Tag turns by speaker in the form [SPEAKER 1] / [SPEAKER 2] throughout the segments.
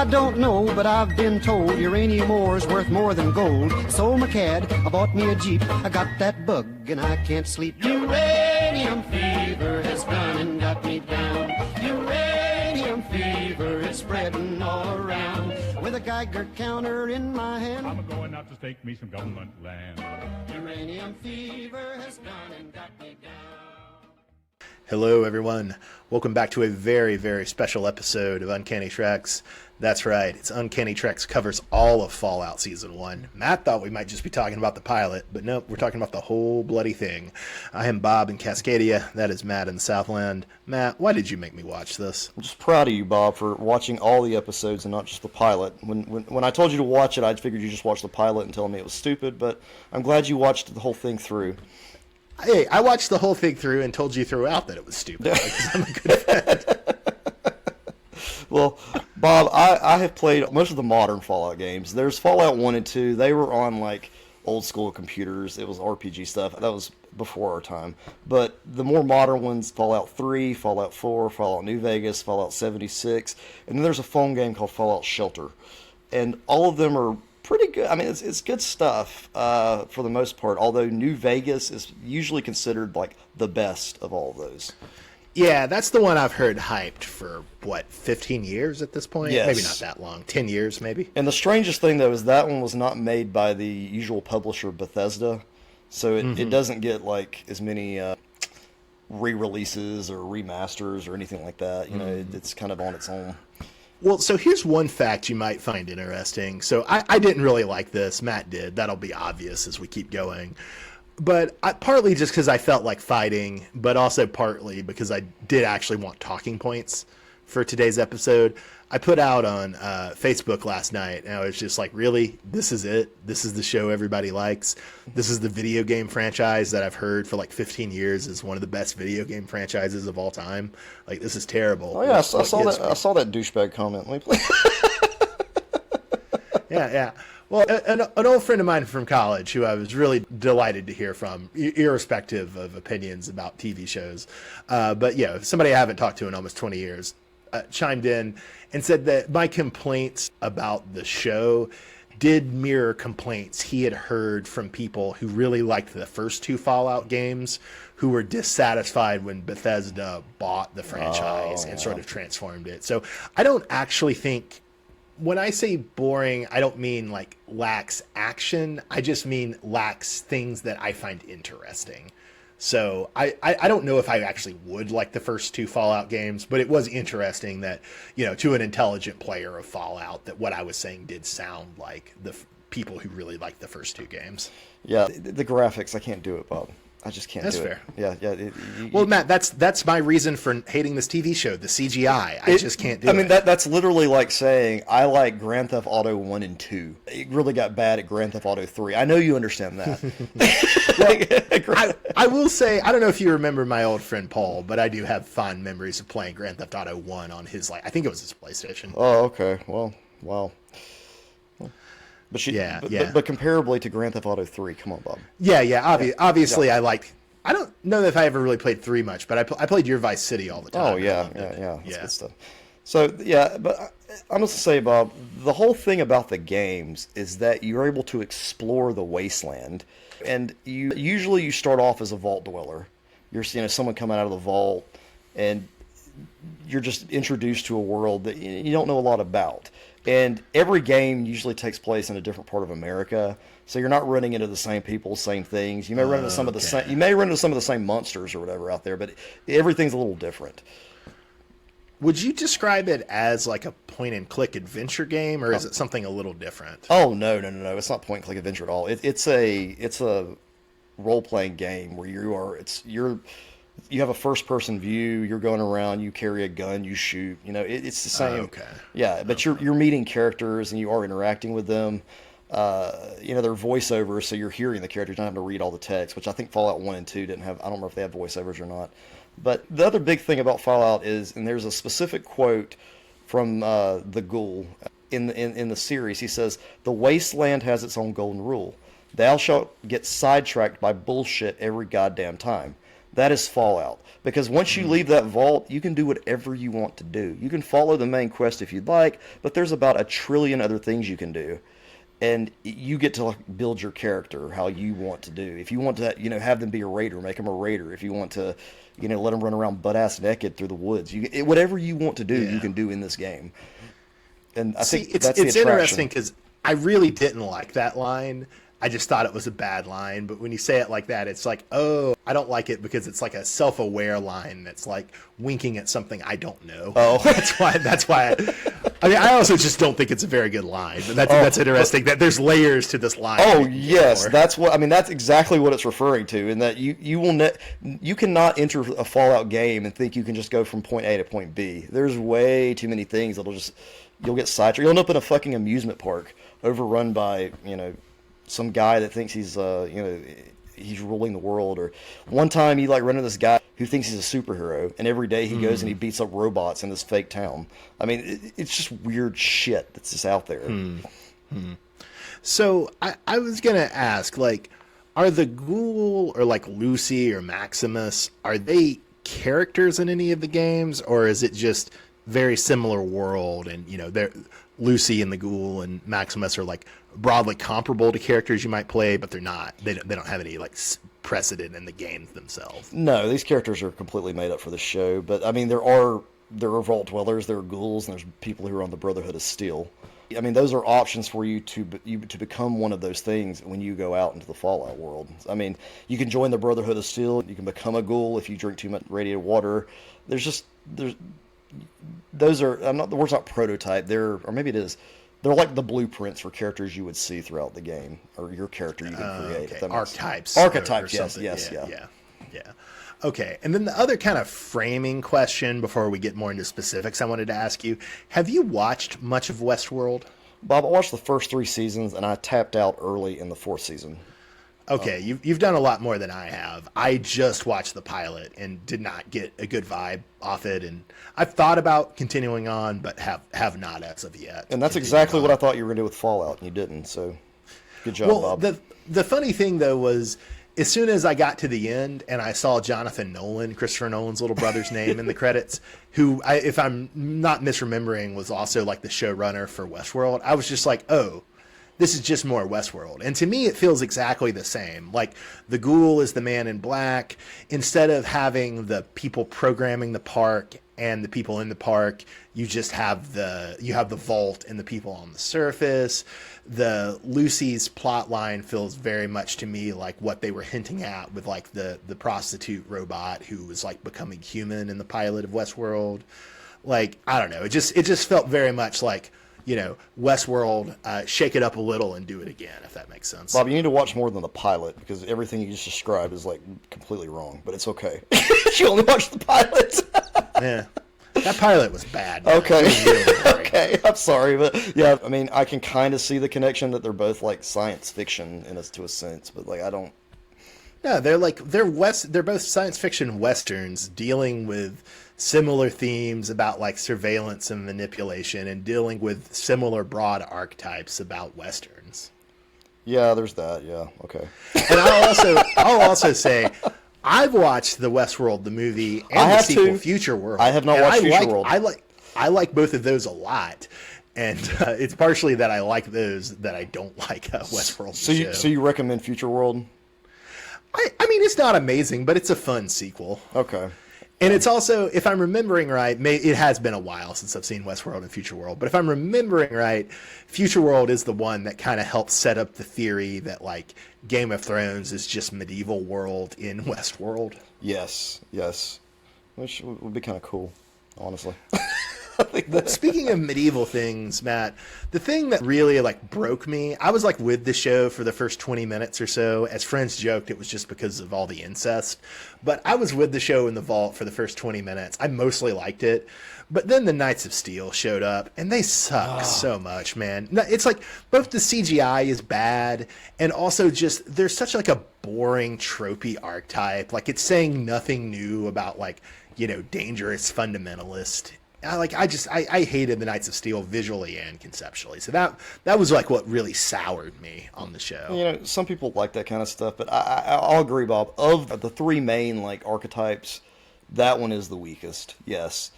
[SPEAKER 1] I don't know, but I've been told uranium ore's worth more than gold. So my cad, I bought me a Jeep. I got that bug and I can't sleep. Uranium fever has gone and got me down. Uranium fever is spreading all around. With a Geiger counter in my hand,
[SPEAKER 2] I'm going out to stake me some government land.
[SPEAKER 1] Uranium fever has gone and got me down.
[SPEAKER 3] Hello, everyone. Welcome back to a very, very special episode of Uncanny Treks. That's right, it's Uncanny Treks covers all of Fallout Season 1. Matt thought we might just be talking about the pilot, but nope, we're talking about the whole bloody thing. I am Bob in Cascadia. That is Matt in the Southland. Matt, why did you make me watch this?
[SPEAKER 4] I'm just proud of you, Bob, for watching all the episodes and not just the pilot. When I told you to watch it, I figured you just watched the pilot and told me it was stupid, but I'm glad you watched the whole thing through.
[SPEAKER 3] Hey, I watched the whole thing through and told you throughout that it was stupid, because I'm a good fan.
[SPEAKER 4] Well, Bob, I have played most of the modern Fallout games. There's Fallout 1 and 2. They were on, like, old school computers. It was RPG stuff. That was before our time. But the more modern ones, Fallout 3, Fallout 4, Fallout New Vegas, Fallout 76, and then there's a phone game called Fallout Shelter. And all of them are pretty good. I mean, it's good stuff for the most part, although New Vegas is usually considered, like, the best of all of those.
[SPEAKER 3] Yeah, that's the one I've heard hyped for, 15 years at this point?
[SPEAKER 4] Yes.
[SPEAKER 3] Maybe not that long. 10 years, maybe?
[SPEAKER 4] And the strangest thing, though, is that one was not made by the usual publisher, Bethesda. So it doesn't get, like, as many re-releases or remasters or anything like that. You know, it's kind of on its own.
[SPEAKER 3] Well, so here's one fact you might find interesting. So I didn't really like this. Matt did. That'll be obvious as we keep going. But partly just because I felt like fighting, but also partly because I did actually want talking points for today's episode. I put out on Facebook last night, and I was just like, really? This is it? This is the show everybody likes? This is the video game franchise that I've heard for like 15 years is one of the best video game franchises of all time? Like, this is terrible.
[SPEAKER 4] Oh, yeah, I saw that douchebag comment. Let me play.
[SPEAKER 3] Yeah. Well, an old friend of mine from college who I was really delighted to hear from, irrespective of opinions about TV shows. But, yeah, somebody I haven't talked to in almost 20 years chimed in and said that my complaints about the show did mirror complaints he had heard from people who really liked the first two Fallout games, who were dissatisfied when Bethesda bought the franchise and sort of transformed it. So I don't actually think... When I say boring, I don't mean like lacks action. I just mean lacks things that I find interesting. So I don't know if I actually would like the first two Fallout games, but it was interesting that, you know, to an intelligent player of Fallout, that what I was saying did sound like the people who really liked the first two games.
[SPEAKER 4] Yeah, the graphics, I can't do it, Bob. I just can't do it.
[SPEAKER 3] That's
[SPEAKER 4] fair.
[SPEAKER 3] Yeah. Well, Matt, that's my reason for hating this TV show, the CGI. I just can't do it.
[SPEAKER 4] I mean, that's literally like saying, I like Grand Theft Auto 1 and 2. It really got bad at Grand Theft Auto 3. I know you understand that.
[SPEAKER 3] I will say, I don't know if you remember my old friend Paul, but I do have fond memories of playing Grand Theft Auto 1 on his, I think it was his PlayStation.
[SPEAKER 4] Oh, okay. Well, wow. But but comparably to Grand Theft Auto 3, come on, Bob.
[SPEAKER 3] Obviously, I don't know if I ever really played 3 much, but I played your Vice City all the time.
[SPEAKER 4] Oh, yeah. That's good stuff. So, yeah, but I'm just to say, Bob, the whole thing about the games is that you're able to explore the wasteland, and you start off as a vault dweller. You're seeing someone coming out of the vault, and you're just introduced to a world that you don't know a lot about. And every game usually takes place in a different part of America, so you're not running into the same people, same things. You may run into some of the same. You may run into some of the same monsters or whatever out there, but everything's a little different.
[SPEAKER 3] Would you describe it as like a point-and-click adventure game, or is it something a little different?
[SPEAKER 4] Oh no! It's not point-and-click adventure at all. It's a role-playing game where you have a first-person view. You're going around. You carry a gun. You shoot. You know, it's the same.
[SPEAKER 3] Okay.
[SPEAKER 4] Yeah, but you're meeting characters and you are interacting with them. They're voiceovers, so you're hearing the characters, not having to read all the text, which I think Fallout 1 and 2 didn't have. I don't remember if they have voiceovers or not. But the other big thing about Fallout is, and there's a specific quote from the Ghoul in the series. He says, "The wasteland has its own golden rule. Thou shalt get sidetracked by bullshit every goddamn time. That is Fallout. Because once you leave that vault, you can do whatever you want to do. You can follow the main quest if you'd like, but there's about 1 trillion other things you can do. And you get to like build your character how you want to do. If you want to, have them be a raider, make them a raider. If you want to, let them run around butt-ass naked through the woods. Whatever you want to do, you can do in this game. And I think that's the attraction.
[SPEAKER 3] It's interesting because I really didn't like that line. I just thought it was a bad line. But when you say it like that, it's like, oh, I don't like it because it's like a self-aware line that's like winking at something I don't know.
[SPEAKER 4] Oh,
[SPEAKER 3] that's why. I also just don't think it's a very good line. But that's interesting that there's layers to this line.
[SPEAKER 4] Oh yes, that's exactly what it's referring to. In that you cannot enter a Fallout game and think you can just go from point A to point B. There's way too many things you'll get sidetracked. You'll end up in a fucking amusement park overrun by some guy that thinks he's he's ruling the world. Or one time you run into this guy who thinks he's a superhero, and every day he goes and he beats up robots in this fake town. I mean, it's just weird shit that's just out there.
[SPEAKER 3] So I was gonna ask, are the Ghoul or Lucy or Maximus, are they characters in any of the games, or is it just very similar world and they're Lucy and the Ghoul and Maximus are broadly comparable to characters you might play, but they're not. They don't have any precedent in the games themselves.
[SPEAKER 4] No, these characters are completely made up for the show. But I mean, there are vault dwellers, there are ghouls, and there's people who are on the Brotherhood of Steel. I mean, those are options for you to become one of those things when you go out into the Fallout world. I mean, you can join the Brotherhood of Steel. You can become a ghoul if you drink too much radiated water. Those are the word's not prototype. Or maybe it is. They're like the blueprints for characters you would see throughout the game, or your character you can create.
[SPEAKER 3] Okay. Archetypes.
[SPEAKER 4] Archetypes,
[SPEAKER 3] or
[SPEAKER 4] yes.
[SPEAKER 3] Yeah. Okay, and then the other kind of framing question before we get more into specifics I wanted to ask you, have you watched much of Westworld?
[SPEAKER 4] Bob, I watched the first 3 seasons, and I tapped out early in the 4th season.
[SPEAKER 3] Okay, you've done a lot more than I have. I just watched the pilot and did not get a good vibe off it, and I've thought about continuing on, but have not as of yet.
[SPEAKER 4] And that's exactly what I thought you were going to do with Fallout, and you didn't, so good job, Bob.
[SPEAKER 3] The funny thing, though, was as soon as I got to the end and I saw Jonathan Nolan, Christopher Nolan's little brother's name in the credits, who, if I'm not misremembering, was also the showrunner for Westworld, I was just like, oh, this is just more Westworld. And to me, it feels exactly the same. The Ghoul is the man in black. Instead of having the people programming the park and the people in the park, you just have the vault and the people on the surface. The Lucy's plot line feels very much to me like what they were hinting at with the prostitute robot who was becoming human in the pilot of Westworld. I don't know. It just felt very much like, Westworld, shake it up a little and do it again, if that makes sense.
[SPEAKER 4] Bob, you need to watch more than the pilot, because everything you just described is completely wrong, but it's okay. You only watched the pilot.
[SPEAKER 3] Yeah. That pilot was bad.
[SPEAKER 4] Okay.
[SPEAKER 3] Really
[SPEAKER 4] okay. I'm sorry, but yeah, I mean, I can kind of see the connection that they're both science fiction to a sense, but I don't.
[SPEAKER 3] No, they're both science fiction westerns dealing with similar themes about surveillance and manipulation and dealing with similar broad archetypes about westerns.
[SPEAKER 4] Yeah, there's that. Yeah. Okay.
[SPEAKER 3] And I'll also say I've watched the Westworld the movie and the sequel Future World.
[SPEAKER 4] I have not watched Future World.
[SPEAKER 3] I like both of those a lot. And it's partially that I like those that I don't like Westworld.
[SPEAKER 4] So you recommend Future World?
[SPEAKER 3] I mean, it's not amazing, but it's a fun sequel.
[SPEAKER 4] Okay.
[SPEAKER 3] And it's also, if I'm remembering right, it has been a while since I've seen Westworld and Future World, but if I'm remembering right, Future World is the one that kind of helps set up the theory that Game of Thrones is just medieval world in Westworld.
[SPEAKER 4] Yes, which would be kind of cool, honestly.
[SPEAKER 3] Speaking of medieval things, Matt, the thing that really broke me, I was with the show for the first 20 minutes or so. As friends joked, it was just because of all the incest. But I was with the show in the vault for the first 20 minutes. I mostly liked it. But then the Knights of Steel showed up, and they suck so much, man. It's both the CGI is bad, and also just there's such a boring, tropey archetype. It's saying nothing new about dangerous fundamentalist. I hated the Knights of Steel visually and conceptually. So that was like what really soured me on the show.
[SPEAKER 4] You know, some people like that kind of stuff, but I'll agree, Bob. Of the three main like archetypes, that one is the weakest. Yes.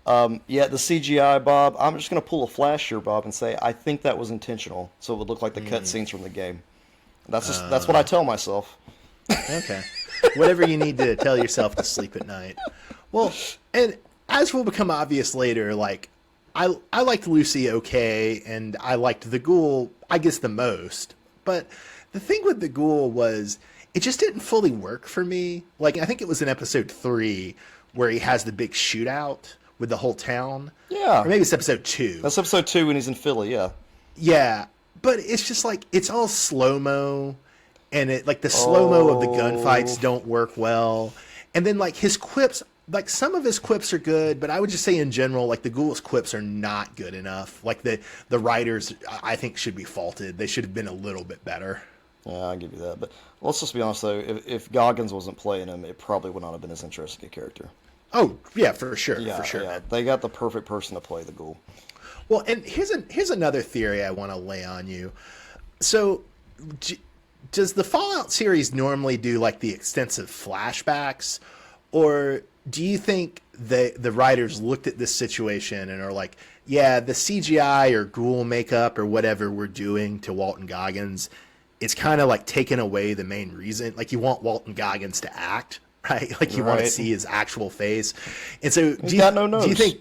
[SPEAKER 4] Yeah, the CGI, Bob. I'm just gonna pull a flash here, Bob, and say I think that was intentional, so it would look like the cutscenes from the game. That's what I tell myself.
[SPEAKER 3] Okay. Whatever you need to tell yourself to sleep at night. Well, and as will become obvious later, like I liked Lucy okay, and I liked the Ghoul, I guess, the most. But the thing with the Ghoul was it just didn't fully work for me. Like, I think it was in episode 3 where he has the big shootout with the whole town.
[SPEAKER 4] Yeah.
[SPEAKER 3] Or maybe it's episode 2.
[SPEAKER 4] That's episode 2 when he's in Philly, yeah.
[SPEAKER 3] Yeah. But it's just like, it's all slow-mo, and it like the slow-mo of the gunfights don't work well. And then like his quips, like some of his quips are good, but I would just say in general, like the Ghoul's quips are not good enough. Like the writers, I think, should be faulted. They should have been a little bit better.
[SPEAKER 4] Yeah, I'll give you that. But let's just be honest, though. If Goggins wasn't playing him, it probably would not have been as interesting a character.
[SPEAKER 3] Oh, yeah, for sure,
[SPEAKER 4] Yeah,
[SPEAKER 3] for sure.
[SPEAKER 4] Yeah, they got the perfect person to play the Ghoul.
[SPEAKER 3] Well, and here's another theory I want to lay on you. So, does the Fallout series normally do like the extensive flashbacks, or do you think the writers looked at this situation and are like, yeah, the CGI or Ghoul makeup or whatever we're doing to Walton Goggins, it's kind of like taking away the main reason. Like, you want Walton Goggins to act, right? Like, you want to see his actual face. And so,
[SPEAKER 4] He's got no nose.
[SPEAKER 3] Do you think?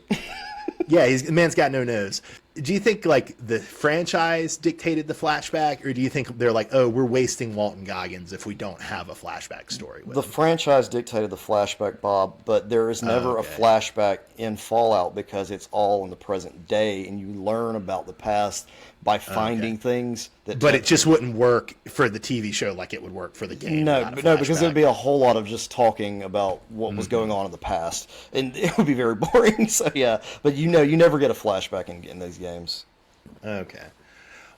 [SPEAKER 3] Yeah, the man's got no nose. Do you think like the franchise dictated the flashback, or do you think they're like, oh, we're wasting Walton Goggins if we don't have a flashback story with
[SPEAKER 4] The
[SPEAKER 3] him?
[SPEAKER 4] franchise dictated the flashback, Bob, but there is never a flashback in Fallout because it's all in the present day, and you learn about the past by finding things that.
[SPEAKER 3] But it just wouldn't work for the TV show like it would work for the game.
[SPEAKER 4] No, because there'd be a whole lot of just talking about what was going on in the past, and it would be very boring. So yeah, but you never get a flashback in these games.
[SPEAKER 3] Okay.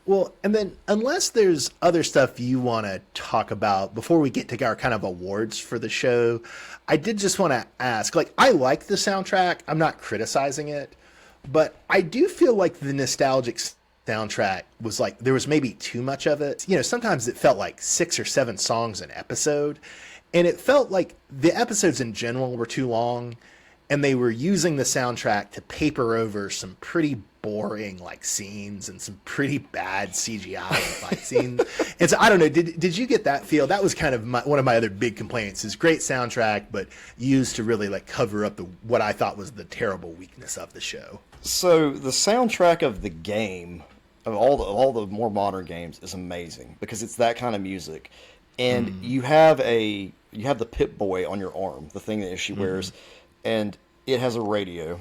[SPEAKER 3] Well, and then unless there's other stuff you want to talk about before we get to our kind of awards for the show, I did just want to ask, like, I like the soundtrack. I'm not criticizing it, but I do feel like the nostalgic soundtrack was like, there was maybe too much of it. You know, sometimes it felt like 6 or 7 songs an episode, and it felt like the episodes in general were too long, and they were using the soundtrack to paper over some pretty boring like scenes and some pretty bad CGI fight scenes. And so I don't know, did you get that feel? That was kind of one of my other big complaints, is great soundtrack, but used to really like cover up what I thought was the terrible weakness of the show. So
[SPEAKER 4] the soundtrack of the game, of all the more modern games, is amazing because it's that kind of music, and you have the Pip-Boy on your arm, the thing that she wears, and it has a radio.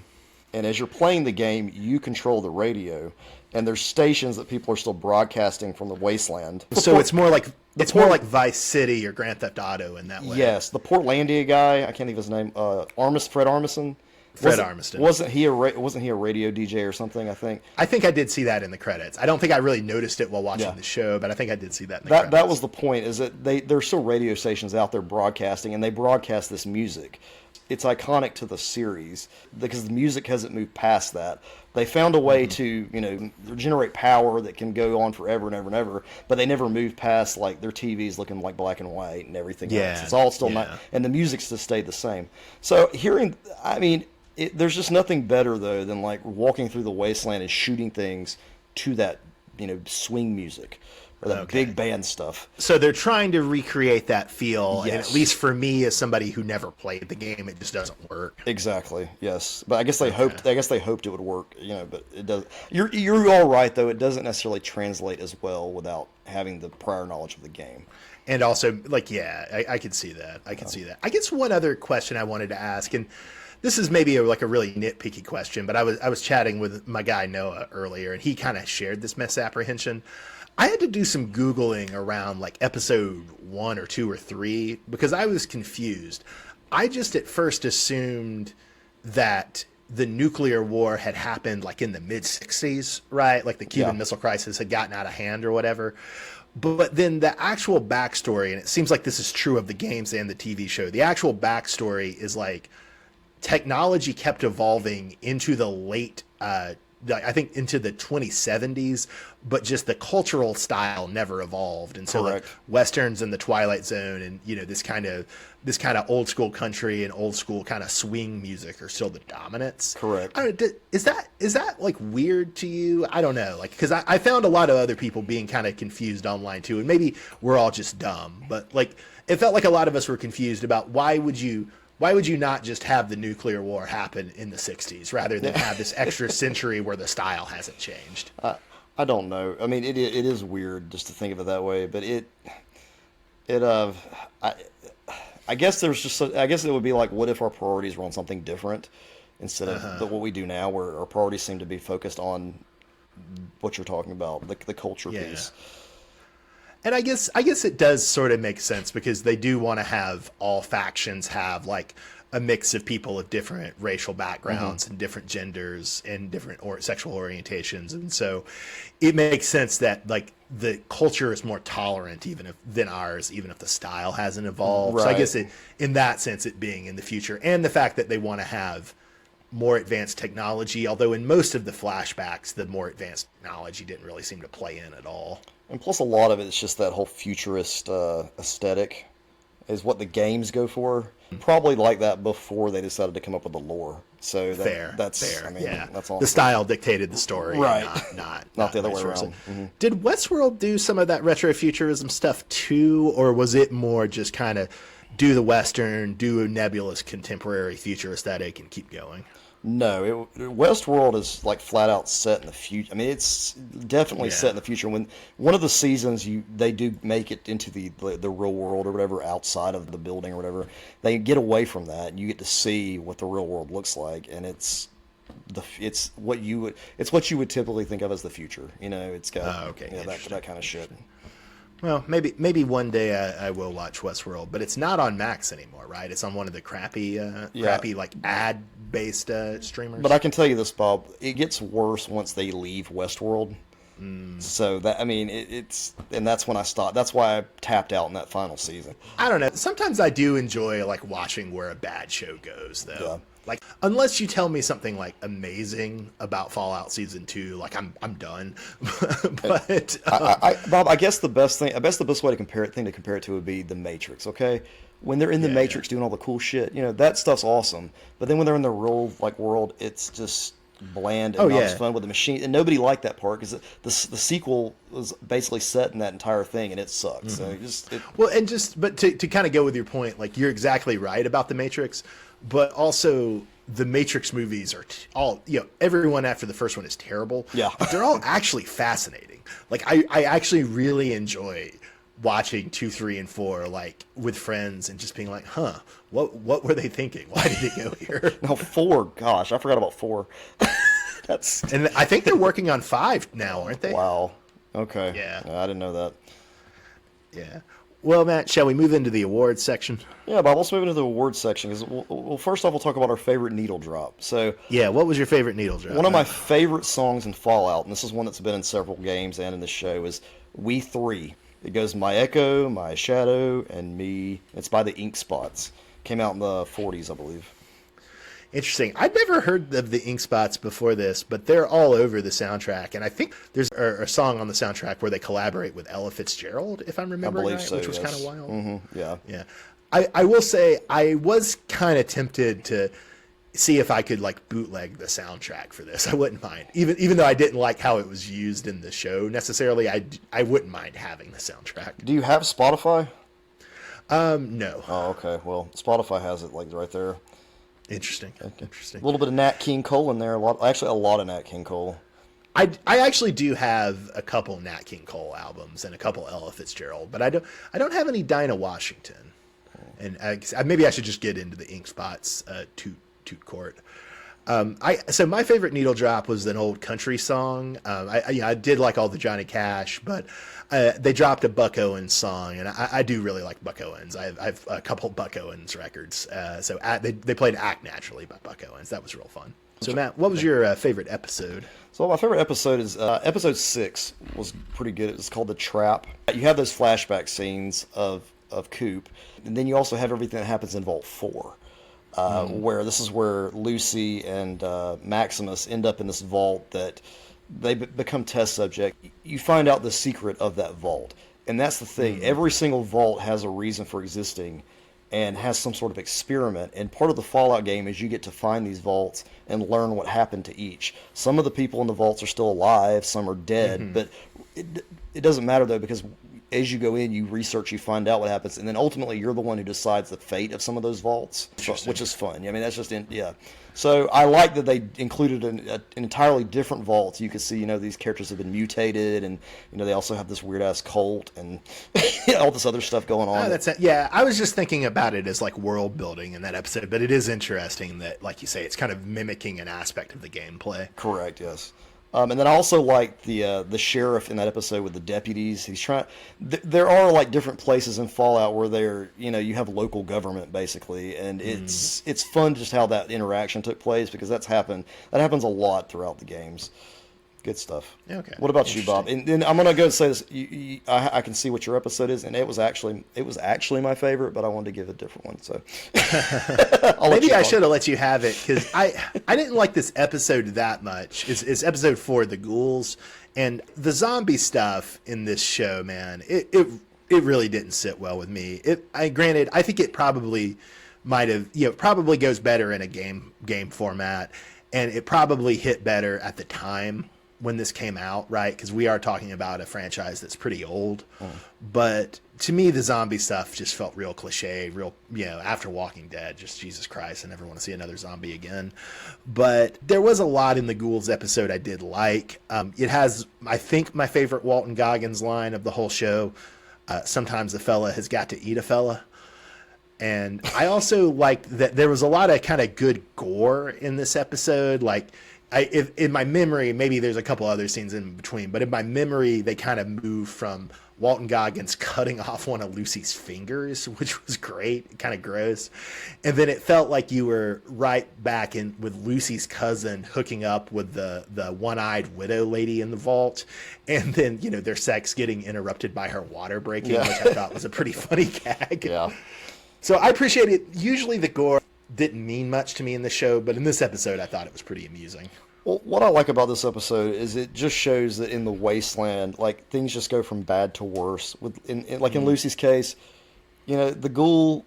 [SPEAKER 4] And as you're playing the game, you control the radio, and there's stations that people are still broadcasting from the wasteland.
[SPEAKER 3] So it's more like more like Vice City or Grand Theft Auto in that way.
[SPEAKER 4] Yes, the Portlandia guy, I can't think of his name, Fred Armisen.
[SPEAKER 3] Armiston.
[SPEAKER 4] Wasn't he a radio DJ or something? I think
[SPEAKER 3] I did see that in the credits. I don't think I really noticed it while watching the show, but I think I did see that in the credits.
[SPEAKER 4] That was the point, is that there's still radio stations out there broadcasting, and they broadcast this music. It's iconic to the series because the music hasn't moved past that. They found a way to, generate power that can go on forever and ever and ever, but they never moved past like their TVs looking like black and white and everything else. It's all still not, and the music's just stayed the same. So there's just nothing better though than like walking through the wasteland and shooting things to that, swing music. Or that big band stuff. So they're trying to recreate that feel, and at least for me, as somebody who never played the game, it just doesn't work. Exactly. Yes, but I guess they hoped. I guess they hoped it would work. But it does. You're all right though. It doesn't necessarily translate as well without having the prior knowledge of the game. And also, I could see that. I could see that. I guess one other question I wanted to ask, and this is maybe a really nitpicky question, but I was chatting with my guy Noah earlier, and he kind of shared this misapprehension. I had to do some Googling around like episode 1 or 2 or 3 because I was confused. I just at first assumed that the nuclear war had happened like in the mid-60s, right? Like the Cuban Missile Crisis had gotten out of hand or whatever. But then the actual backstory, and it seems like this is true of the games and the TV show, the actual backstory is like
[SPEAKER 3] technology kept evolving into the late, I think into the 2070s, but just the cultural style never evolved. And so like
[SPEAKER 4] Correct.
[SPEAKER 3] Westerns and the Twilight Zone and, this kind of old school country and old school kind of swing music are still the dominants.
[SPEAKER 4] Correct.
[SPEAKER 3] I don't know, is that like weird to you? I don't know. Like, because I found a lot of other people being kind of confused online too. And maybe we're all just dumb, but like, it felt like a lot of us were confused about why would you not just have the nuclear war happen in the 60s rather than have this extra century where the style hasn't changed?
[SPEAKER 4] I don't know. I mean, it is weird just to think of it that way, but I guess I guess it would be like, what if our priorities were on something different instead of what we do now, where our priorities seem to be focused on what you're talking about, the culture piece.
[SPEAKER 3] And I guess it does sort of make sense because they do want to have all factions have like a mix of people of different racial backgrounds and different genders and different sexual orientations. And so it makes sense that like the culture is more tolerant than ours, even if the style hasn't evolved.
[SPEAKER 4] Right.
[SPEAKER 3] So I guess in that sense, it being in the future, and the fact that they want to have more advanced technology, although in most of the flashbacks, the more advanced technology didn't really seem to play in at all.
[SPEAKER 4] And plus, a lot of it is just that whole futurist aesthetic is what the games go for. Probably like that before they decided to come up with the lore. So that's
[SPEAKER 3] fair.
[SPEAKER 4] I mean,
[SPEAKER 3] Yeah.
[SPEAKER 4] that's all.
[SPEAKER 3] The style dictated the story,
[SPEAKER 4] Right.
[SPEAKER 3] Not
[SPEAKER 4] the other
[SPEAKER 3] vice
[SPEAKER 4] way
[SPEAKER 3] versa.
[SPEAKER 4] around. Mm-hmm.
[SPEAKER 3] Did Westworld do some of that retrofuturism stuff too, or was it more just kind of do the Western, do a nebulous contemporary future aesthetic, and keep going?
[SPEAKER 4] No, Westworld is like flat out set in the future. I mean, it's definitely set in the future. When one of the seasons they do make it into the real world or whatever, outside of the building or whatever, they get away from that and you get to see what the real world looks like, and it's what you would typically think of as the future. It's got that kind of shit.
[SPEAKER 3] Well, maybe one day I will watch Westworld, but it's not on Max anymore, right? It's on one of the crappy like ad-based streamers.
[SPEAKER 4] But I can tell you this, Bob, it gets worse once they leave Westworld. So that, I mean, and that's when I stopped. That's why I tapped out in that final season.
[SPEAKER 3] I don't know. Sometimes I do enjoy like watching where a bad show goes, though.
[SPEAKER 4] Yeah.
[SPEAKER 3] Like, unless you tell me something like amazing about Fallout Season 2, like I'm done. But
[SPEAKER 4] Bob, I guess the best way to compare it to would be The Matrix. Okay, when they're in the Matrix doing all the cool shit, that stuff's awesome. But then when they're in the real like world, it's just bland and not as fun with the machine. And nobody liked that part because the sequel was basically set in that entire thing, and it sucks. So
[SPEAKER 3] but to kind of go with your point, like you're exactly right about The Matrix. But also, the Matrix movies are all, everyone after the first one is terrible.
[SPEAKER 4] Yeah.
[SPEAKER 3] But they're all actually fascinating. Like, I actually really enjoy watching 2, 3, and 4, like, with friends and just being like, what were they thinking? Why did they go here?
[SPEAKER 4] No, 4, gosh, I forgot about 4.
[SPEAKER 3] And I think they're working on 5 now, aren't they?
[SPEAKER 4] Wow. Okay.
[SPEAKER 3] Yeah.
[SPEAKER 4] No, I didn't know that.
[SPEAKER 3] Yeah. Well, Matt, shall we move into the awards section?
[SPEAKER 4] Yeah, Bob, let's move into the awards section. Well, first off, we'll talk about our favorite needle drop. So,
[SPEAKER 3] yeah, what was your favorite needle drop?
[SPEAKER 4] One of my favorite songs in Fallout, and this is one that's been in several games and in the show, is We Three. It goes My Echo, My Shadow, and Me. It's by the Ink Spots. Came out in the 40s, I believe.
[SPEAKER 3] Interesting. I'd never heard of the Ink Spots before this, but they're all over the soundtrack. And I think there's a song on the soundtrack where they collaborate with Ella Fitzgerald, if I'm remembering right,
[SPEAKER 4] so,
[SPEAKER 3] which was kind of wild.
[SPEAKER 4] Mm-hmm. Yeah.
[SPEAKER 3] Yeah. I will say I was kind of tempted to see if I could like bootleg the soundtrack for this. I wouldn't mind. Even though I didn't like how it was used in the show necessarily, I wouldn't mind having the soundtrack.
[SPEAKER 4] Do you have Spotify?
[SPEAKER 3] No.
[SPEAKER 4] Oh, okay. Well, Spotify has it like right there.
[SPEAKER 3] Interesting. Interesting.
[SPEAKER 4] A little bit of Nat King Cole in there. A lot of Nat King Cole.
[SPEAKER 3] I actually do have a couple Nat King Cole albums and a couple Ella Fitzgerald, but I don't have any Dinah Washington. And maybe I should just get into the Ink Spots toot court. So my favorite needle drop was an old country song. I did like all the Johnny Cash, but they dropped a Buck Owens song, and I do really like Buck Owens. I've a couple Buck Owens records. So they played "Act Naturally" by Buck Owens. That was real fun. So Matt, what was your favorite episode?
[SPEAKER 4] So my favorite episode is episode 6 was pretty good. It was called The Trap. You have those flashback scenes of Coop, and then you also have everything that happens in Vault 4. where this is where Lucy and Maximus end up in this vault that they become test subject. You find out the secret of that vault, and that's the thing. Every single vault has a reason for existing and has some sort of experiment, and part of the Fallout game is you get to find these vaults and learn what happened to each. Some of the people in the vaults are still alive, some are dead, but it doesn't matter though, because as you go in, you research, you find out what happens, and then ultimately you're the one who decides the fate of some of those vaults, which is fun. I mean, that's just yeah. So I like that they included an entirely different vault. You can see, these characters have been mutated, and they also have this weird ass cult and all this other stuff going on.
[SPEAKER 3] Oh, that's it. Yeah, I was just thinking about it as like world building in that episode, but it is interesting that, like you say, it's kind of mimicking an aspect of the gameplay.
[SPEAKER 4] Correct. Yes. And then I also like the sheriff in that episode with the deputies. He's trying. There are like different places in Fallout where you have local government basically, and it's fun just how that interaction took place, because that happens a lot throughout the games. Good stuff.
[SPEAKER 3] Okay.
[SPEAKER 4] What about you, Bob? And then I'm gonna go and say this. I can see what your episode is, and it was actually my favorite, but I wanted to give a different one. So
[SPEAKER 3] maybe I should have let you have it, because I didn't like this episode that much. It's episode 4, the ghouls, and the zombie stuff in this show. Man, it really didn't sit well with me. Granted, I think it probably might have probably goes better in a game format, and it probably hit better at the time when this came out, right? Because we are talking about a franchise that's pretty old. But to me, the zombie stuff just felt real cliche, after Walking Dead, just Jesus Christ, I never want to see another zombie again. But there was a lot in the Ghouls episode I did like. It has, I think, my favorite Walton Goggins line of the whole show. Sometimes a fella has got to eat a fella. And I also liked that there was a lot of kind of good gore in this episode. Like, in my memory, maybe there's a couple other scenes in between, but in my memory, they kind of moved from Walton Goggins cutting off one of Lucy's fingers, which was great, kind of gross. And then it felt like you were right back in with Lucy's cousin hooking up with the one-eyed widow lady in the vault. And then, their sex getting interrupted by her water breaking, which I thought was a pretty funny gag.
[SPEAKER 4] Yeah.
[SPEAKER 3] So I appreciate it. Usually the gore didn't mean much to me in the show, but in this episode, I thought it was pretty amusing.
[SPEAKER 4] Well, what I like about this episode is it just shows that in the wasteland, like, things just go from bad to worse. In Lucy's case, the ghoul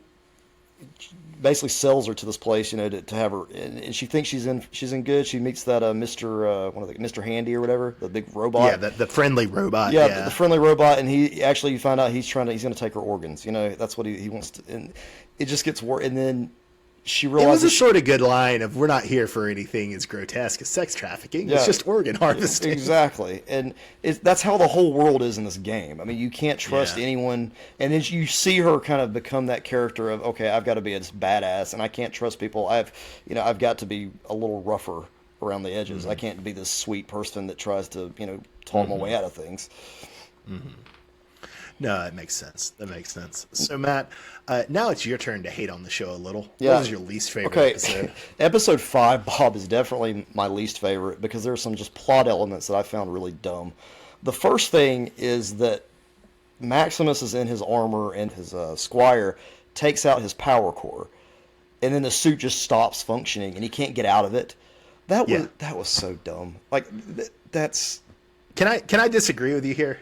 [SPEAKER 4] basically sells her to this place, to have her, and she thinks she's in good. She meets that Mr. Handy or whatever, the big robot.
[SPEAKER 3] Yeah, the friendly robot.
[SPEAKER 4] Yeah, the friendly robot, and you find out he's going to take her organs. That's what he wants to, and it just gets worse. And then she realizes
[SPEAKER 3] it was a sort of good line of, we're not here for anything as grotesque as sex trafficking. Yeah, it's just organ harvesting.
[SPEAKER 4] Exactly. And that's how the whole world is in this game. I mean, you can't trust anyone. And then you see her kind of become that character of, okay, I've got to be this badass, and I can't trust people. I've got to be a little rougher around the edges. I can't be this sweet person that tries to, talk my way out of things.
[SPEAKER 3] No, that makes sense. So, Matt, now it's your turn to hate on the show a little.
[SPEAKER 4] Yeah.
[SPEAKER 3] What was your least favorite episode?
[SPEAKER 4] Episode 5, Bob, is definitely my least favorite because there are some just plot elements that I found really dumb. The first thing is that Maximus is in his armor and his squire takes out his power core, and then the suit just stops functioning and he can't get out of it. That was so dumb. Like, that's...
[SPEAKER 3] Can I disagree with you here?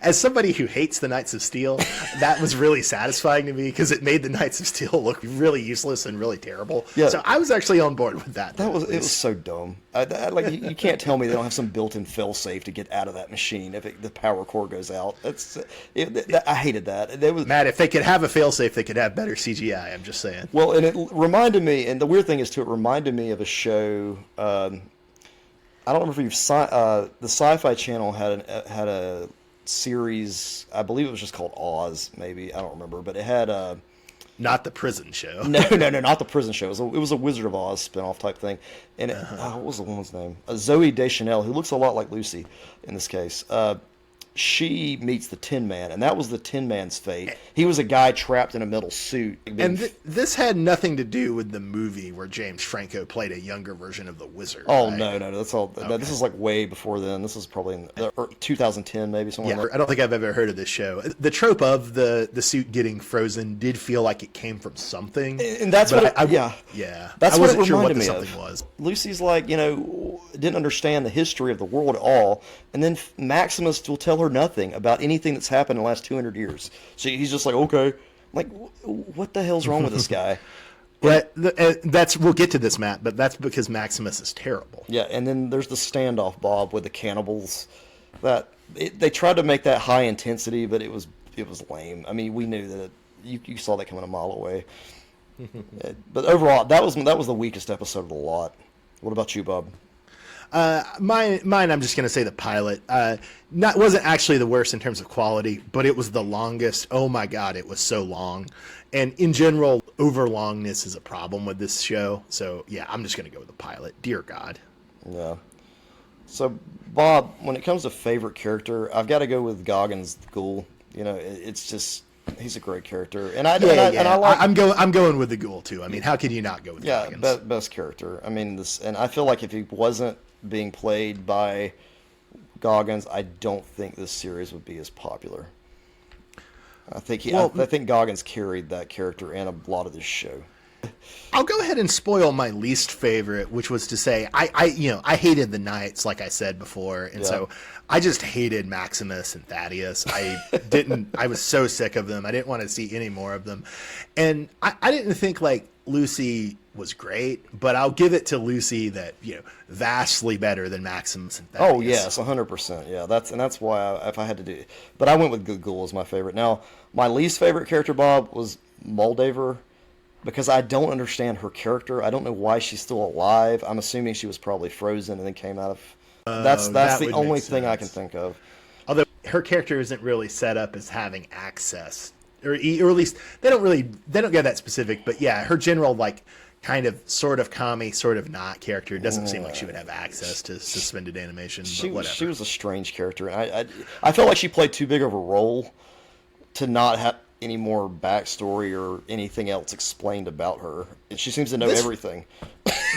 [SPEAKER 3] As somebody who hates the Knights of Steel, that was really satisfying to me because it made the Knights of Steel look really useless and really terrible. Yeah. So I was actually on board with that.
[SPEAKER 4] It was so dumb. You can't tell me they don't have some built-in fail-safe to get out of that machine if the power core goes out. I hated that.
[SPEAKER 3] Matt, if they could have a fail-safe, they could have better CGI. I'm just saying.
[SPEAKER 4] Well, and it reminded me, and the weird thing is too, it reminded me of a show. I don't remember if the Sci-Fi Channel had a series, I believe it was just called Oz, maybe, I don't remember, but it had
[SPEAKER 3] not the prison show.
[SPEAKER 4] No, not the prison show. It was a Wizard of Oz spinoff type thing, and what was the woman's name? Zoe Deschanel, who looks a lot like Lucy in this case. she meets the Tin Man, and that was the Tin Man's fate. He was a guy trapped in a metal suit.
[SPEAKER 3] And this had nothing to do with the movie where James Franco played a younger version of the Wizard.
[SPEAKER 4] Oh,
[SPEAKER 3] right?
[SPEAKER 4] no, that's all.
[SPEAKER 3] Okay.
[SPEAKER 4] This is like way before then. This is probably in 2010, maybe something
[SPEAKER 3] Yeah,
[SPEAKER 4] like that.
[SPEAKER 3] I don't think I've ever heard of this show. The trope of the suit getting frozen did feel like it came from something.
[SPEAKER 4] And that's
[SPEAKER 3] but
[SPEAKER 4] what,
[SPEAKER 3] yeah.
[SPEAKER 4] That's
[SPEAKER 3] I
[SPEAKER 4] what it
[SPEAKER 3] wasn't sure what
[SPEAKER 4] reminded
[SPEAKER 3] the
[SPEAKER 4] me
[SPEAKER 3] something
[SPEAKER 4] of.
[SPEAKER 3] was.
[SPEAKER 4] Lucy's like, didn't understand the history of the world at all, and then Maximus will tell her nothing about anything that's happened in the last 200 years. So he's just like, okay, like, what the hell's wrong with this guy?
[SPEAKER 3] But we'll get to this, Matt. But that's because Maximus is terrible.
[SPEAKER 4] Yeah, and then there's the standoff, Bob, with the cannibals. They tried to make that high intensity, but it was lame. I mean, we knew that you saw that coming a mile away. But overall, that was the weakest episode of the lot. What about you, Bob?
[SPEAKER 3] Mine. I'm just going to say the pilot. Wasn't actually the worst in terms of quality, but it was the longest. Oh my God, it was so long. And in general, overlongness is a problem with this show. So yeah, I'm just going to go with the pilot. Dear God.
[SPEAKER 4] Yeah. So Bob, when it comes to favorite character, I've got to go with Goggins the Ghoul. It's just he's a great character, and I like.
[SPEAKER 3] I'm going with the Ghoul too. I mean, how could you not go with Goggins?
[SPEAKER 4] Best character. I mean, and I feel like if he wasn't being played by Goggins, I don't think this series would be as popular. I think Goggins carried that character and a lot of this show.
[SPEAKER 3] I'll go ahead and spoil my least favorite, which was to say I hated the Knights, like I said before, and so I just hated Maximus and Thaddeus. I was so sick of them. I didn't want to see any more of them, and I didn't think like Lucy was great, but I'll give it to Lucy that vastly better than Maximus and Thaddeus.
[SPEAKER 4] Oh yes, 100%. Yeah, that's why if I had to do it, but I went with Good Ghoul as my favorite. Now my least favorite character, Bob, was Moldaver. Because I don't understand her character. I don't know why she's still alive. I'm assuming she was probably frozen and then came out of... That's the only thing I can think of.
[SPEAKER 3] Although her character isn't really set up as having access. Or at least, they don't get that specific. But yeah, her general, like, kind of sort of commie, sort of not character doesn't seem like she would have access to suspended animation, but whatever.
[SPEAKER 4] She was a strange character. I felt like she played too big of a role to not have any more backstory or anything else explained about her. She seems to know everything.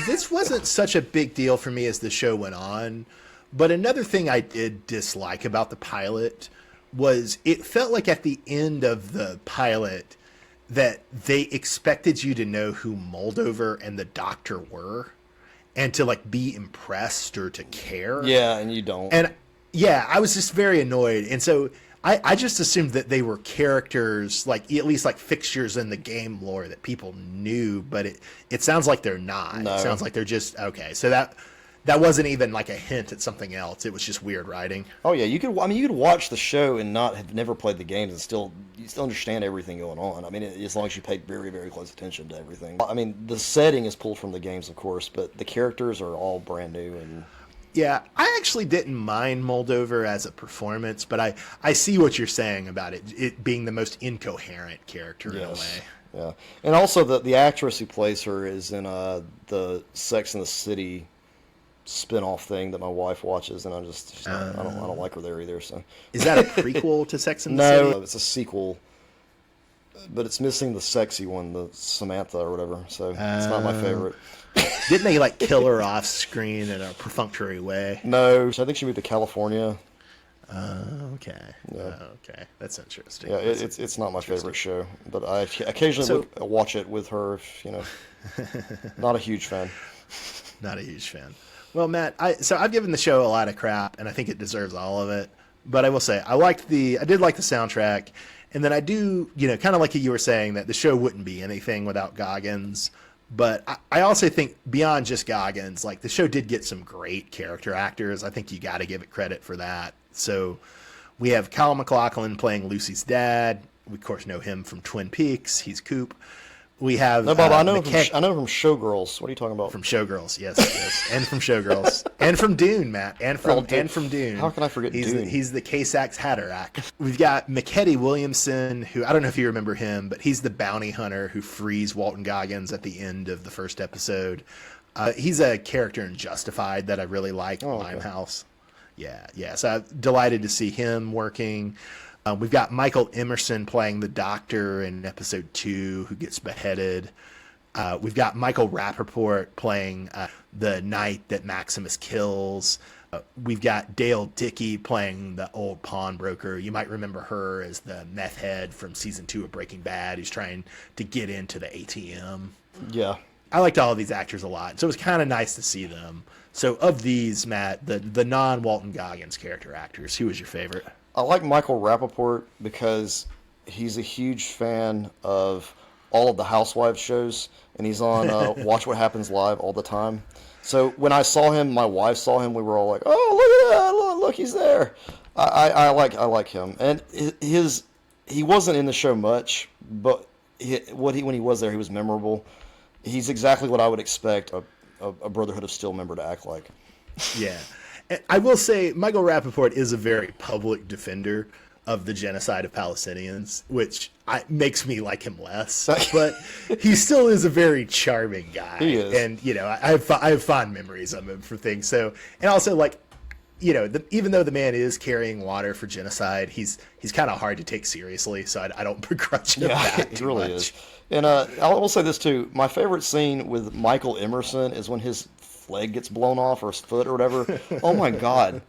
[SPEAKER 3] This wasn't such a big deal for me as the show went on, but another thing I did dislike about the pilot was it felt like at the end of the pilot that they expected you to know who Moldover and the Doctor were and to like be impressed or to care.
[SPEAKER 4] Yeah, and you don't.
[SPEAKER 3] And yeah, I was just very annoyed. And so I just assumed that they were characters, like at least like fixtures in the game lore that people knew, but it sounds like they're not.
[SPEAKER 4] No.
[SPEAKER 3] It sounds like they're just okay. So that wasn't even like a hint at something else. It was just weird writing.
[SPEAKER 4] Oh yeah, you could watch the show and not have never played the games and still understand everything going on. I mean, as long as you paid very, very close attention to everything. I mean, the setting is pulled from the games, of course, but the characters are all brand new and.
[SPEAKER 3] Yeah, I actually didn't mind Moldover as a performance, but I see what you're saying about it being the most incoherent character in a way.
[SPEAKER 4] Yeah, and also the actress who plays her is in the Sex and the City spin-off thing that my wife watches, and I don't like her there either. So
[SPEAKER 3] is that a prequel to Sex and the City?
[SPEAKER 4] No, it's a sequel, but it's missing the sexy one, the Samantha or whatever. So it's not my favorite.
[SPEAKER 3] Didn't they like kill her off screen in a perfunctory way?
[SPEAKER 4] No, I think she moved to California.
[SPEAKER 3] Okay.
[SPEAKER 4] Yeah.
[SPEAKER 3] Okay, that's interesting.
[SPEAKER 4] Yeah, it's not my favorite show, but I occasionally watch it with her. Not a huge fan.
[SPEAKER 3] Not a huge fan. Well, Matt, I've given the show a lot of crap, and I think it deserves all of it. But I will say, I did like the soundtrack, and then I do, kind of like you were saying, that the show wouldn't be anything without Goggins. But I also think beyond just Goggins, like the show did get some great character actors. I think you got to give it credit for that. So we have Kyle MacLachlan playing Lucy's dad. We, of course, know him from Twin Peaks. He's Coop. We have
[SPEAKER 4] no, Bob. I know him from Showgirls. What are you talking about?
[SPEAKER 3] From Showgirls, yes, and from Showgirls, and from Dune, Matt, and from Dune.
[SPEAKER 4] How can I forget Dune?
[SPEAKER 3] He's the K-Sax Hatterack. We've got McKetty Williamson, who I don't know if you remember him, but he's the bounty hunter who frees Walton Goggins at the end of the first episode. He's a character in Justified that I really like, Limehouse. Yeah. So I'm delighted to see him working. We've got Michael Emerson playing the doctor in episode 2 who gets beheaded. We've got Michael Rappaport playing the knight that Maximus kills. We've got Dale Dickey playing the old pawnbroker. You might remember her as the meth head from season 2 of Breaking Bad, who's trying to get into the ATM.
[SPEAKER 4] Yeah.
[SPEAKER 3] I liked all of these actors a lot, so it was kind of nice to see them. So of these, Matt, the non-Walton Goggins character actors, who was your favorite?
[SPEAKER 4] I like Michael Rappaport because he's a huge fan of all of the Housewives shows, and he's on Watch What Happens Live all the time. So when I saw him, my wife saw him, we were all like, "Oh, look at that! Look, he's there." I like him, and he wasn't in the show much, but when he was there, he was memorable. He's exactly what I would expect a Brotherhood of Steel member to act like.
[SPEAKER 3] Yeah. And I will say Michael Rappaport is a very public defender of the genocide of Palestinians, which makes me like him less. But he still is a very charming guy.
[SPEAKER 4] He is.
[SPEAKER 3] And, I have fond memories of him for things. So, and also, like, even though the man is carrying water for genocide, he's kind of hard to take seriously. So I don't begrudge him that
[SPEAKER 4] he
[SPEAKER 3] too
[SPEAKER 4] really
[SPEAKER 3] much.
[SPEAKER 4] is. And I will say this, too. My favorite scene with Michael Emerson is when his leg gets blown off or his foot or whatever. Oh, my God.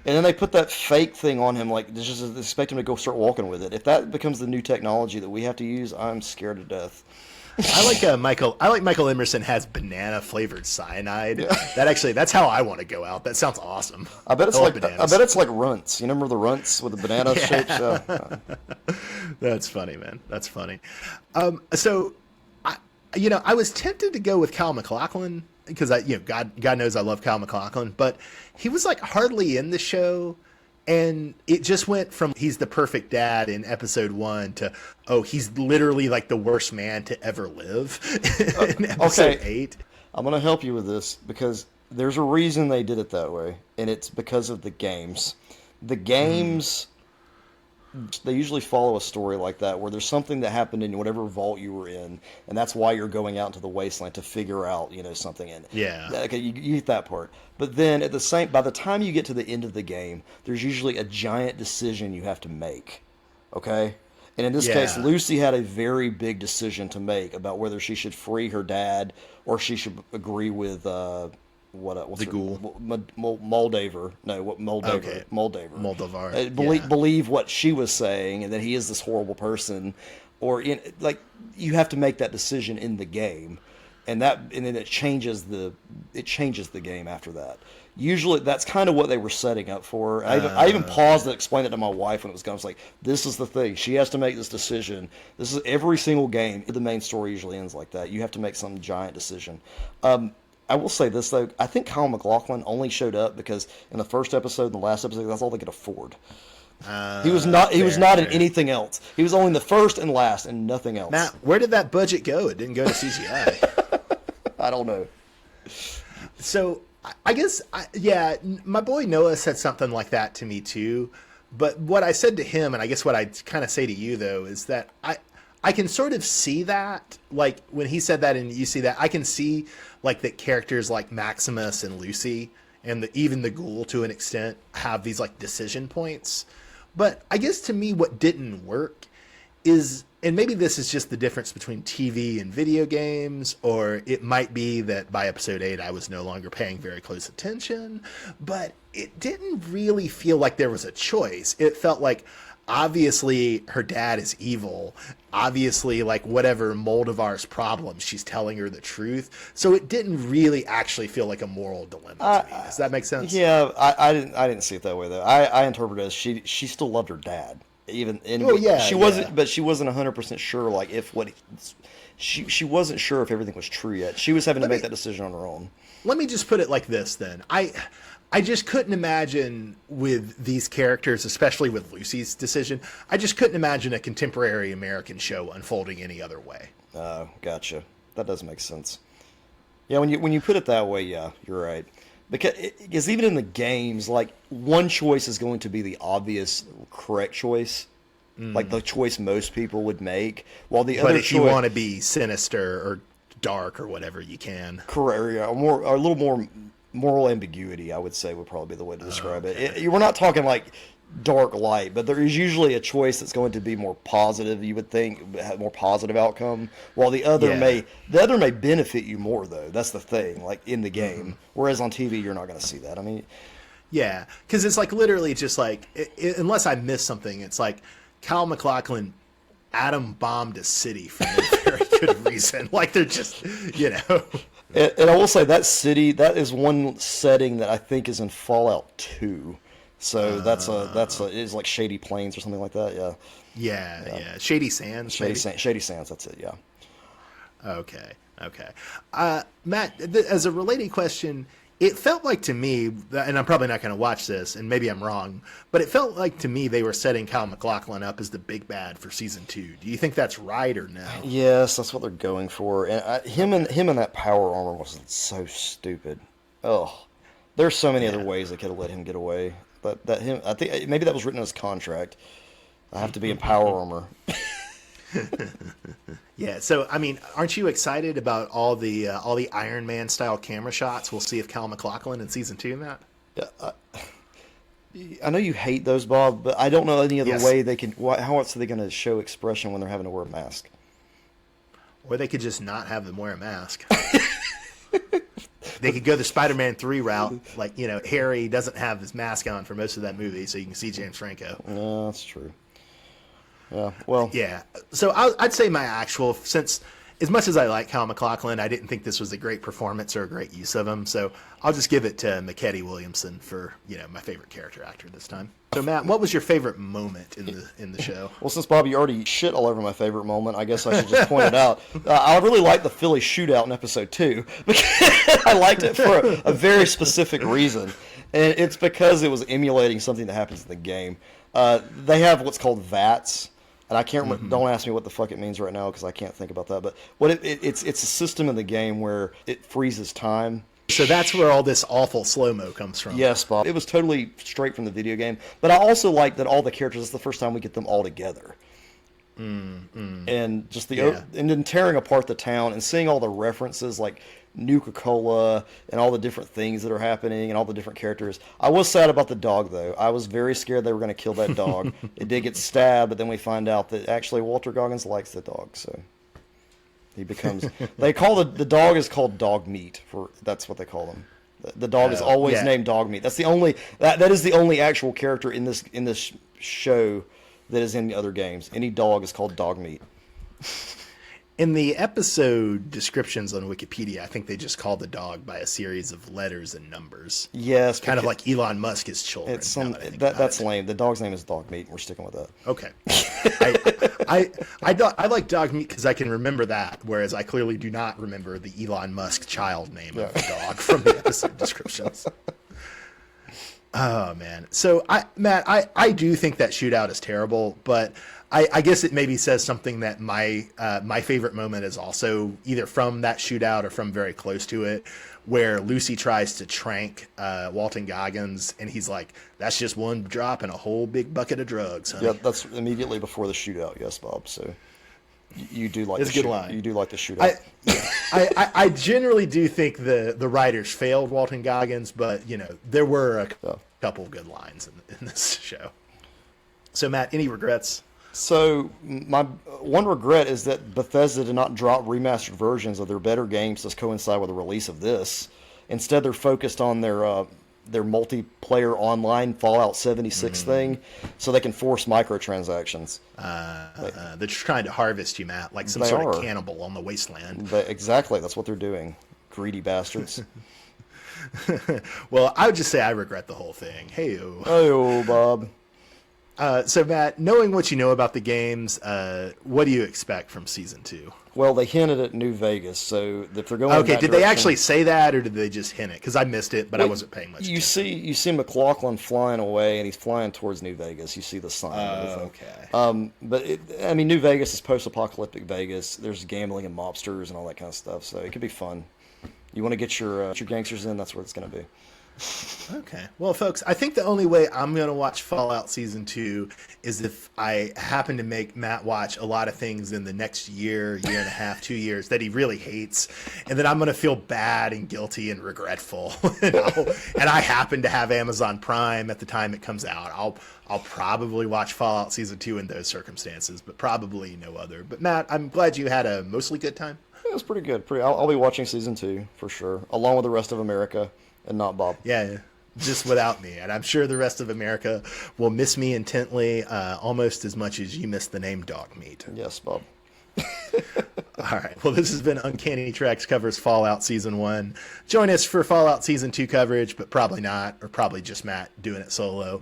[SPEAKER 4] And then they put that fake thing on him, like, just expect him to go start walking with it. If that becomes the new technology that we have to use, I'm scared to death.
[SPEAKER 3] I like Michael Emerson has banana flavored cyanide. Yeah. That's how I want to go out. That sounds awesome.
[SPEAKER 4] I bet it's like runts. You remember the runts with the banana shapes?
[SPEAKER 3] That's funny, man. That's funny. So I was tempted to go with Kyle MacLachlan because God knows I love Kyle MacLachlan, but he was like hardly in the show. And it just went from he's the perfect dad in episode 1 to, he's literally like the worst man to ever live in episode 8.
[SPEAKER 4] I'm going to help you with this because there's a reason they did it that way, and it's because of the games. The games, they usually follow a story like that where there's something that happened in whatever vault you were in, and that's why you're going out into the wasteland to figure out, something. And okay, you get that part. But then by the time you get to the end of the game, there's usually a giant decision you have to make. Okay? And in this case, Lucy had a very big decision to make about whether she should free her dad or she should agree with what's
[SPEAKER 3] the ghoul?
[SPEAKER 4] Moldaver. No, what Moldaver?
[SPEAKER 3] Okay.
[SPEAKER 4] Moldavar.
[SPEAKER 3] Moldavar.
[SPEAKER 4] Believe what she was saying, and that he is this horrible person, or you have to make that decision in the game, and then it changes the game after that. Usually, that's kind of what they were setting up for. I even paused to explain it to my wife when it was going. I was like, "This is the thing. She has to make this decision. This is every single game. The main story usually ends like that. You have to make some giant decision." I will say this, though. I think Kyle MacLachlan only showed up because in the first episode and the last episode, that's all they could afford. He was not in anything else. He was only in the first and last and nothing else.
[SPEAKER 3] Matt, where did that budget go? It didn't go to CGI.
[SPEAKER 4] I don't know.
[SPEAKER 3] So I guess, my boy Noah said something like that to me too. But what I said to him, and I guess what I'd kind of say to you, though, is that I can sort of see that, like, when he said that and you see that, I can see, like, that characters like Maximus and Lucy and even the ghoul, to an extent, have these, like, decision points. But I guess to me what didn't work is, and maybe this is just the difference between TV and video games, or it might be that by episode 8 I was no longer paying very close attention, but it didn't really feel like there was a choice. It felt like, obviously her dad is evil. Obviously, like, whatever Moldavar's problem, she's telling her the truth. So it didn't really actually feel like a moral dilemma to me. Does that make sense?
[SPEAKER 4] Yeah, I didn't see it that way though. I interpreted it as she still loved her dad. She wasn't, but she wasn't 100% sure. Like, she wasn't sure if everything was true yet. She was having to make that decision on her own.
[SPEAKER 3] Let me just put it like this then. I just couldn't imagine with these characters, especially with Lucy's decision, I just couldn't imagine a contemporary American show unfolding any other way.
[SPEAKER 4] Oh, gotcha. That does make sense. Yeah, when you put it that way, yeah, you're right. Because even in the games, like, one choice is going to be the obvious correct choice, like the choice most people would make, while the other choice... But
[SPEAKER 3] if you want to be sinister or dark or whatever, you can.
[SPEAKER 4] Correct, yeah, or a little more moral ambiguity, I would say, would probably be the way to describe it. We're not talking like dark light, but there is usually a choice that's going to be more positive. You would think have more positive outcome, while the other may benefit you more though. That's the thing, like in the game. Whereas on TV, you're not going to see that. I mean,
[SPEAKER 3] yeah, because it's like literally just like unless I missed something, it's like Kyle MacLachlan atom bombed a city for no very good reason. Like they're just, you know.
[SPEAKER 4] And I will say that city, that is one setting that I think is in Fallout 2. So that's it's like Shady Plains or something like that. Yeah.
[SPEAKER 3] Yeah. Shady Sands.
[SPEAKER 4] Shady Sands. That's it. Yeah.
[SPEAKER 3] Okay. Matt, as a related question, it felt like to me, and I'm probably not going to watch this, and maybe I'm wrong, but it felt like to me they were setting Kyle MacLachlan up as the big bad for season 2. Do you think that's right or no?
[SPEAKER 4] Yes, that's what they're going for. And him in that power armor was so stupid. Oh, there's so many other ways they could have let him get away. But I think maybe that was written in his contract. I have to be in power armor.
[SPEAKER 3] Yeah, so I mean, aren't you excited about all the Iron Man style camera shots we'll see of Kyle MacLachlan in season 2, Matt?
[SPEAKER 4] Yeah, I know you hate those, Bob, but I don't know any other way they can. How else are they going to show expression when they're having to wear a mask?
[SPEAKER 3] Or they could just not have them wear a mask. They could go the Spider-Man 3 route, like, you know, Harry doesn't have his mask on for most of that movie, so you can see James Franco.
[SPEAKER 4] Yeah, that's true. Yeah, well.
[SPEAKER 3] Yeah, so I'd say my actual, since as much as I like Kyle MacLachlan, I didn't think this was a great performance or a great use of him, so I'll just give it to McKetty Williamson for, you know, my favorite character actor this time. So Matt, what was your favorite moment in the show?
[SPEAKER 4] Well, since Bob, you already shit all over my favorite moment, I guess I should just point it out. I really liked the Philly shootout in episode 2 because I liked it for a very specific reason, and it's because it was emulating something that happens in the game. They have what's called VATS. And I can't remember, don't ask me what the fuck it means right now because I can't think about that. But what it's a system in the game where it freezes time.
[SPEAKER 3] So that's where all this awful slow-mo comes from.
[SPEAKER 4] Yes, Bob. It was totally straight from the video game. But I also like that all the characters, it's the first time we get them all together. And just and then tearing apart the town and seeing all the references like Nuka-Cola and all the different things that are happening and all the different characters. I was sad about the dog, though. I was very scared they were going to kill that dog. It did get stabbed, but then we find out that actually Walter Goggins likes the dog, so he becomes. They call the dog is called Dog Meat. That's what they call him. The dog is always named Dog Meat. That's the only that is the only actual character in this show that is in the other games. Any dog is called Dog Meat.
[SPEAKER 3] In the episode descriptions on Wikipedia, I think they just call the dog by a series of letters and numbers.
[SPEAKER 4] Yes,
[SPEAKER 3] kind of like Elon Musk's children.
[SPEAKER 4] It's that's lame. The dog's name is Dog Meat. We're sticking with that.
[SPEAKER 3] Okay. I like Dog Meat because I can remember that, whereas I clearly do not remember the Elon Musk child name of the dog from the episode descriptions. Oh man. So Matt, I do think that shootout is terrible, but I guess it maybe says something that my favorite moment is also either from that shootout or from very close to it, where Lucy tries to trank Walton Goggins, and he's like, "That's just one drop in a whole big bucket of drugs, honey."
[SPEAKER 4] Yeah, that's immediately before the shootout. Yes, Bob. So you do like
[SPEAKER 3] it's a good line.
[SPEAKER 4] You do like the shootout.
[SPEAKER 3] I generally do think the writers failed Walton Goggins, but you know there were a couple of good lines in this show. So Matt, any regrets?
[SPEAKER 4] So my one regret is that Bethesda did not drop remastered versions of their better games to coincide with the release of this. Instead, they're focused on their multiplayer online Fallout 76 thing, so they can force microtransactions.
[SPEAKER 3] They're just trying to harvest you, Matt, like some sort of cannibal on the wasteland.
[SPEAKER 4] Exactly, that's what they're doing. Greedy bastards.
[SPEAKER 3] Well, I would just say I regret the whole thing. Hey-o.
[SPEAKER 4] Hey-o, Bob.
[SPEAKER 3] So, Matt, knowing what you know about the games, what do you expect from Season 2?
[SPEAKER 4] Well, they hinted at New Vegas, so if they're going
[SPEAKER 3] okay, did they actually say that, or did they just hint it? Because I missed it, but I wasn't paying much attention.
[SPEAKER 4] You see MacLachlan flying away, and he's flying towards New Vegas. You see the sign and everything.
[SPEAKER 3] Okay.
[SPEAKER 4] But, New Vegas is post-apocalyptic Vegas. There's gambling and mobsters and all that kind of stuff, so it could be fun. You want to get your gangsters in, that's where it's going to be.
[SPEAKER 3] Okay. Well, folks, I think the only way I'm going to watch Fallout Season 2 is if I happen to make Matt watch a lot of things in the next year, year and a half, 2 years that he really hates. And then I'm going to feel bad and guilty and regretful. And I happen to have Amazon Prime at the time it comes out. I'll probably watch Fallout Season 2 in those circumstances, but probably no other. But Matt, I'm glad you had a mostly good time.
[SPEAKER 4] It was pretty good. I'll be watching Season 2 for sure, along with the rest of America and not Bob.
[SPEAKER 3] Yeah. Just without me. And I'm sure the rest of America will miss me intently, almost as much as you miss the name Dog Meat.
[SPEAKER 4] Yes, Bob.
[SPEAKER 3] All right. Well, this has been Uncanny Tracks covers Fallout Season 1. Join us for Fallout Season 2 coverage, but probably not, or probably just Matt doing it solo.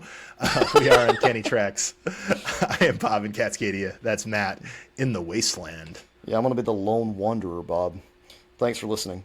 [SPEAKER 3] We are Uncanny Tracks. I am Bob in Cascadia. That's Matt in the Wasteland.
[SPEAKER 4] Yeah, I'm going to be the lone wanderer, Bob. Thanks for listening.